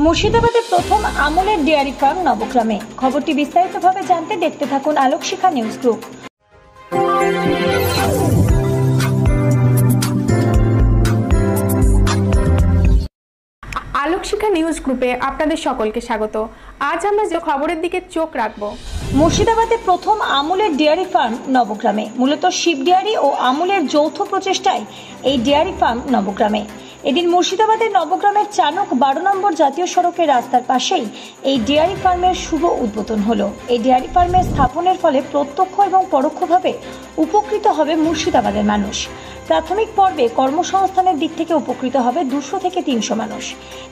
মুর্শিদাবাদে প্রথম আমুলের dairy farm নবগ্রামে। খবরটি বিস্তারিতভাবে জানতে দেখতে থাকুন Alokshikha news group. Alokshikha news গ্রুপে আপনাদের সকলকে স্বাগত। আজ আমরা যে খবরের দিকে চোখ রাখব, মুর্শিদাবাদে প্রথম আমুলের ডেয়ারি ফার্ম নবগ্রামে। মূলত শিব ডেয়ারি ও আমুলের যৌথ প্রচেষ্টায় এই ডেয়ারি ফার্ম নবগ্রামে। এদিন মুর্শিদাবাদের নবগ্রামের চানক 12 নম্বর জাতীয় সড়কের রাস্তার পাশেই এই ডেয়ারি ফার্মের শুভ উদ্বোধন হলো। এই ডেয়ারি ফার্মের স্থাপনের ফলে প্রত্যক্ষ এবং পরোক্ষভাবে উপকৃত হবে মুর্শিদাবাদের মানুষ। প্রাথমিক পর্বে কর্মসংস্থানের দিক থেকে উপকৃত হবে 200 থেকে 300 মানুষ।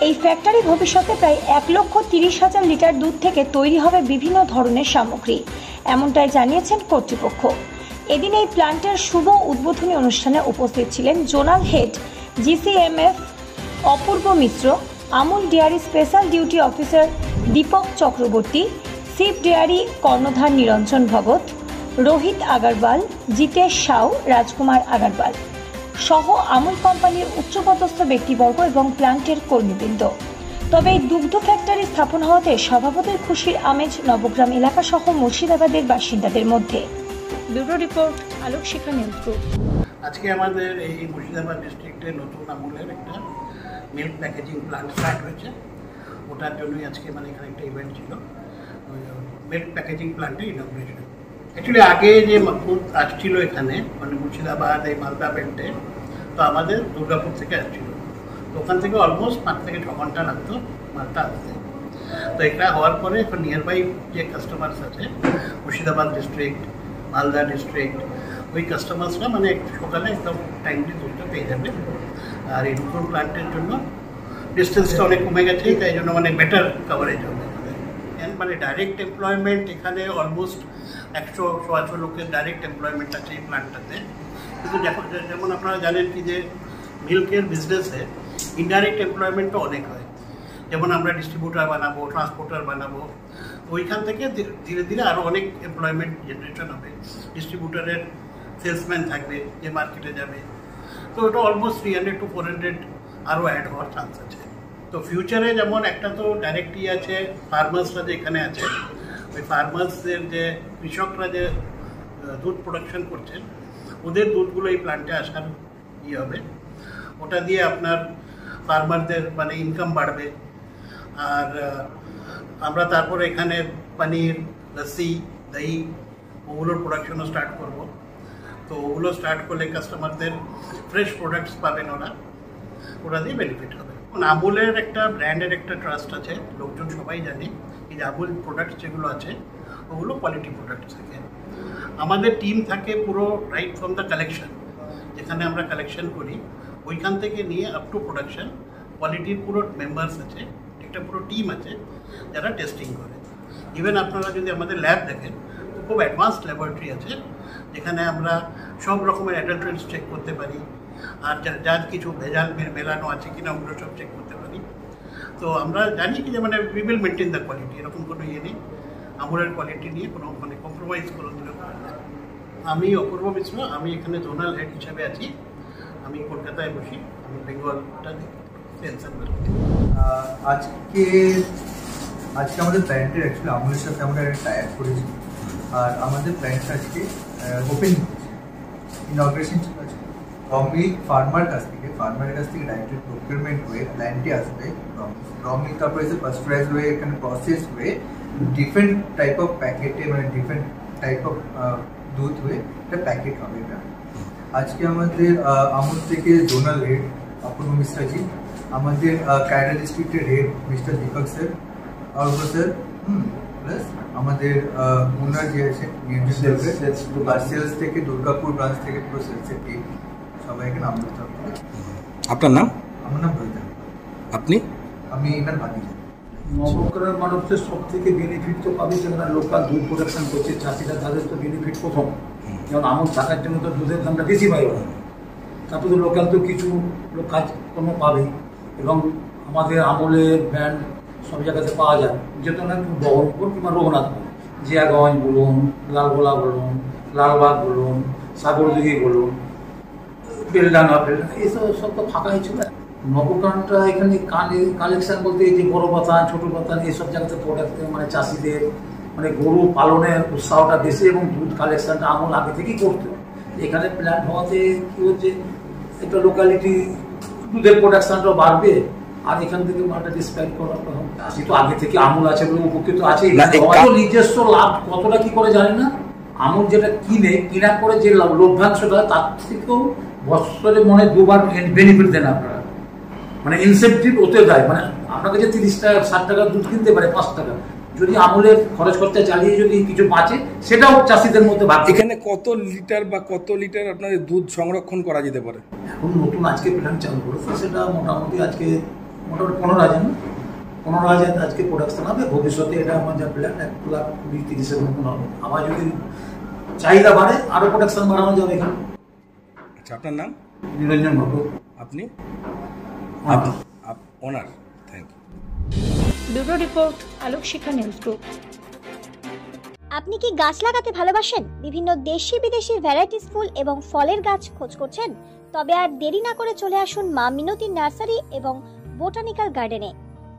এই ফ্যাক্টরি ভবিষ্যতে প্রায় 1,30,000 লিটার দুধ থেকে তৈরি হবে বিভিন্ন ধরনের সামগ্রী, এমনটাই জানিয়েছেন কর্তৃপক্ষ। এদিন এই প্ল্যান্টের শুভ উদ্বোধনী অনুষ্ঠানে উপস্থিত ছিলেন zonal head GCMF Apurba Mishra, Amul dairy special duty officer Dipak Chakraborty, Shiv dairy কর্ণধার নিরঞ্জন ভগত, রোহিত আগারওয়াল, জিতেশ সাউ, রাজকুমার আগারওয়াল সহ আমুল কোম্পানির উচ্চপদস্থ ব্যক্তিবর্গ এবং প্ল্যান্টের কর্মীবৃন্দ। তবে এই দুগ্ধ ফ্যাক্টরি স্থাপন হওয়াতে স্বভাবতই খুশির আমেজ নবগ্রাম এলাকা সহ মুর্শিদাবাদের বাসিন্দাদের মধ্যে। Bureau report, Alokshikha news group. আজকে আমাদের এই মুর্শিদাবাদ ডিস্ট্রিক্টে নতুন আমুলের একটা মিল্ক প্যাকেজিং প্ল্যান্ট স্টার্ট হয়েছে। ওটার জন্যই আজকে এখানে একটা ইভেন্ট ছিল, মিল্ক প্যাকেজিং প্ল্যান্টের ইনগ্রেশন। অ্যাকচুয়ালি আগে যে দুধ আসছিল এখানে মুর্শিদাবাদ এই মালদা বেল্টে, তো আমাদের দুর্গাপুর থেকে আসছিল। তো ওখান থেকে অলমোস্ট 5 থেকে 6 ঘন্টা লাগতো মালটা আসতে। তো এটা হওয়ার পরে এখন নিয়ারবাই যে কাস্টমার্স আছে মুর্শিদাবাদ ডিস্ট্রিক্ট, মালদা ডিস্ট্রিক্ট, ওই কাস্টমার্সরা সকালে একদম টাইমলি দুধটা পেয়ে যাবে। আর এই নতুন প্ল্যান্টের জন্য ডিস্টেন্সটা অনেক কমে গেছে, তাই জন্য বেটার কাভারেজ হবে। ডাইরেক্ট এমপ্লয়মেন্ট এখানে অলমোস্ট 100-150 লোকের ডাইরেক্ট এমপ্লয়মেন্ট আছে এই প্ল্যান্টটাতে। কিন্তু যেমন আপনারা জানেন কি যে মিল্কের বিজনেসে ইনডাইরেক্ট এমপ্লয়মেন্টও অনেক হয়। যেমন আমরা ডিস্ট্রিবিউটার বানাবো, ট্রান্সপোর্টার বানাবো, ওইখান থেকে ধীরে ধীরে আরও অনেক এমপ্লয়মেন্ট জেনারেশন হবে। ডিস্ট্রিবিউটারের সেলসম্যান থাকবে যে মার্কেটে যাবে, তো ওটা অলমোস্ট 300 to 400 আরও অ্যাড হওয়ার চান্স আছে। তো ফিউচারে যেমন একটা তো ডাইরেক্টই আছে, ফার্মার্সরা যে এখানে আছে, ওই ফার্মার্সদের যে কৃষকরা যে দুধ প্রোডাকশন করছেন, ওদের দুধগুলো এই প্ল্যান্টে আসার হবে। ওটা দিয়ে আপনার ফার্মারদের ইনকাম বাড়বে। আর আমরা তারপরে এখানে পনির, লস্যি, দই ওগুলোর প্রোডাকশনও স্টার্ট করব। তো ওগুলো স্টার্ট করলে কাস্টমারদের ফ্রেশ প্রোডাক্টস পাবেন, ওরা দিয়ে বেনিফিট হবে। আমুলের একটা ব্র্যান্ডের একটা ট্রাস্ট আছে, লোকজন সবাই জানে যে আমুল প্রোডাক্টস যেগুলো আছে ওগুলো কোয়ালিটি প্রোডাক্টস থাকে। আমাদের টিম থাকে পুরো রাইট ফ্রম দ্য কালেকশন, যেখানে আমরা কালেকশন করি ওইখান থেকে নিয়ে আপ টু প্রোডাকশন, কোয়ালিটির পুরো মেম্বার্স আছে, একটা পুরো টিম আছে যারা টেস্টিং করে। ইভেন আপনারা যদি আমাদের ল্যাব দেখেন, খুব অ্যাডভান্সড ল্যাবরেটরি আছে, যেখানে আমরা সব রকমের অ্যাডাল্টারেন্টস চেক করতে পারি। আর যার কিছু ভেজাল মেলানো আছে কিনা ওগুলো সব চেক করতে পারি। তো আমরা জানি কি যে we will maintain the quality, এরকম কোনো নেই। আমুলের কোয়ালিটি নিয়ে কোনো কম্প্রোমাইজ করে দিলে পারে না। আমি অপূর্ব মিশ্র, আমি এখানে জোনাল হেড হিসাবে আছি। আমি কলকাতায় বসি, আমি বেঙ্গলটা সেলস অ্যান্ড মার্কেটিং। আজকে আমাদের প্ল্যান্টের অ্যাকচুয়ালি আমুলের সাথে আমরা একটা টাই আপ করেছি। আর আমাদের প্ল্যান্টটা আজকে ওপেনিং হয়েছে, ইনগ্রেশন ছিল আজকে। ফার্মারের কাছ থেকে ডাইরেক্ট প্রকিউরমেন্ট হয়ে প্ল্যান্টে আসবে। মিল্ক তারপরে এসে পাস্টুরাইজ হয়ে এখানে প্রসেস হয়ে ডিফারেন্ট টাইপ অফ প্যাকেটে ডিফারেন্ট টাইপ অফ দুধ হয়ে একটা প্যাকেট হবে। এটা আজকে আমাদের আমুল থেকে জোনাল হেড অপূর্ব মিশ্রাজি, আমাদের কায়রা ডিস্ট্রিক্টের হেড মিস্টার দীপক স্যার, আর স্যার প্লাস আমাদের ওনার যে আছে সেলস থেকে দুর্গাপুর ব্রাঞ্চ থেকে পুরো সেলসের টিম সবাইকে নাম দিতে হবে। আপনার নাম? আমার নাম রোহিত। আপনি? আমি এনার ভাতিজা। নবগ্রামের মানুষদের সব থেকে বেনিফিট তো পাবে যারা লোকাল দুধ প্রোডাকশন করছে, চাষিরা, তাদের তো বেনিফিট প্রথম। যেমন আমুল থাকার জন্য তো দুধের দামটা বেশি পাই ওরা, তারপরে তো লোকাল তো কিছু লোক কাজকর্ম পাবে। এবং আমাদের আমুলের ব্র্যান্ড সব জায়গাতে পাওয়া যায়, যেহেতু না বহরমপুর কিংবা রঘুনাথপুর, জিয়াগঞ্জ বলুন, লালগোলা বলুন, লালবাগ বলুন, সাগরদিঘি বলুন, বেলডাঙ্গা এইসব তো ফাঁকা হয়েছিল। নবগ্রামটা এখানে কালেকশন বলতে এই যে বড় বাতান ছোট বাতান এইসব জায়গাতে প্রোডাক্ট মানে চাষিদের মানে গরু পালনের উৎসাহটা বেশি এবং দুধ কালেকশনটা আমল আগে থেকেই করতো। এখানে প্ল্যান্ট হওয়াতে কি হচ্ছে একটা লোকালিটি দুধের প্রোডাকশনটাও বাড়বে আর এখান থেকে মালটা ডিসপ্যাচ করা চাষি তো আগে থেকে আমল আছে বলে উপকৃত আছে। হয়তো নিজস্ব লাভ কতটা কি করে জানি না, আমল যেটা কেনার পরে যে লভ্যাংশটা তার থেকেও বছরে মনে 2বার বেনিফিট দেন আপনারা, মানে ইনসেন্টিভ ওতে দেয়। মানে আপনার কাছে 30 টাকা 60 টাকার দুধ কিনতে পারে 5 টাকা, যদি আমলের খরচ খরচা চালিয়ে যদি কিছু বাঁচে সেটাও চাষিদের মধ্যে ভাগ। এখানে কত লিটার আপনাদের দুধ সংরক্ষণ করা যেতে পারে? এখন নতুন আজকে প্ল্যান্ট চালু করেছে, সেটা মোটামুটি 15,000 আজকে প্রোডাকশন হবে। ভবিষ্যতে এটা আমার যা প্ল্যান 1,20,30,000 মতন হবে। আবার যদি চাহিদা বাড়ে আরো প্রোডাকশন বাড়ানো যাবে এখানে। আচ্ছা, আপনার নাম? নিরঞ্জন বাবু। আপনি? ওনার। Thank you. Bureau report, Alok Shikha news group. আপনি কি গাছ লাগাতে ভালোবাসেন? বিভিন্ন দেশি বিদেশি ভ্যারাইটিস ফুল এবং ফলের গাছ খোঁজ করছেন? তবে আর দেরি না করে চলে আসুন মা মিনতি নার্সারি এবং বোটানিক্যাল গার্ডেনে।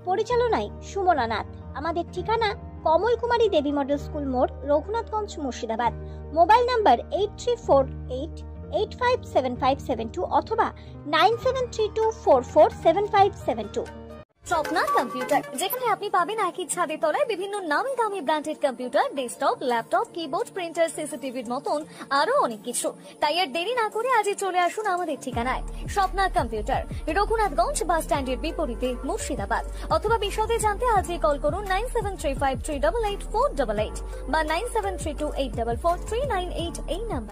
পরিচালনায় সুমনা নাথ। আমাদের ঠিকানা কমল কুমারী দেবী মডেল স্কুল মোড়, রঘুনাথগঞ্জ, মুর্শিদাবাদ। মোবাইল নাম্বার 8348857572 অথবা 9732447572। স্বপ্না কম্পিউটার, যেখানে আপনি পাবেন একই ছাদের তলায় বিভিন্ন নামি দামি branded computer, desktop, laptop, keyboard, printer, সিসিটিভির মতন আরো অনেক কিছু। তাই আর দেরি না করে আজই চলে আসুন আমাদের ঠিকানায় স্বপ্না কম্পিউটার, রঘুনাথগঞ্জ বাস স্ট্যান্ডের বিপরীতে, মুর্শিদাবাদ। অথবা বিশদে জানতে আজই কল করুন 9735388488 বা 9732844398 এই নাম্বার।